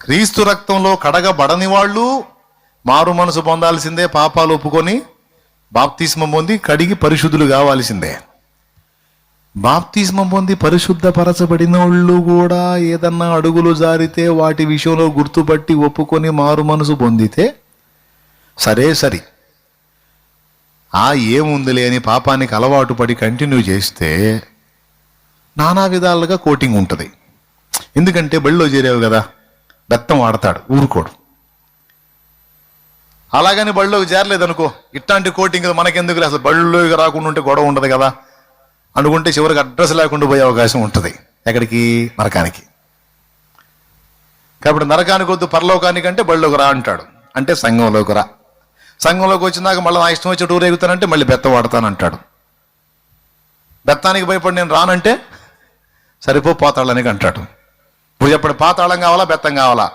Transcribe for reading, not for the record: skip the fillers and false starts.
క్రీస్తు రక్తంలో కడగబడని వాళ్ళు మారు మనసు పొందాల్సిందే, పాపాలు ఒప్పుకొని బాప్తిస్మం పొంది కడిగి పరిశుద్ధులు కావాల్సిందే. బాప్తిస్మం పొంది పరిశుద్ధపరచబడిన వాళ్ళు కూడా ఏదన్నా అడుగులు జారితే వాటి విషయంలో గుర్తుపట్టి ఒప్పుకొని మారు మనసు పొందితే సరే, ఏముందిలే అని పాపానికి అలవాటు పడి కంటిన్యూ చేస్తే నానా విధాలుగా కోటింగ్ ఉంటుంది. ఎందుకంటే బళ్ళో చేరావు కదా, బెత్తం వాడతాడు, ఊరుకోడు. అలాగని బళ్ళోకి చేరలేదనుకో, ఇట్లాంటి కోటింగ్ మనకెందుకు, అసలు బళ్ళోకి రాకుండా ఉంటే గొడవ ఉండదు కదా అనుకుంటే చివరికి అడ్రస్ లేకుండా పోయే అవకాశం ఉంటుంది. ఎక్కడికి? నరకానికి. కాబట్టి నరకానికి వద్దు, పరలోకానికి అంటే బళ్ళోకి రా అంటాడు. అంటే సంఘంలోకి రా. సంఘంలోకి వచ్చినాక మళ్ళీ నా ఇష్టం వచ్చి టూర్ ఎగుతానంటే మళ్ళీ బెత్తం వాడతానంటాడు. బెత్తానికి భయపడి నేను రానంటే సరిపో పాతాళానికి అంటాడు. ఇప్పుడు చెప్పండి, పాతాళం కావాలా బెత్తం కావాలా?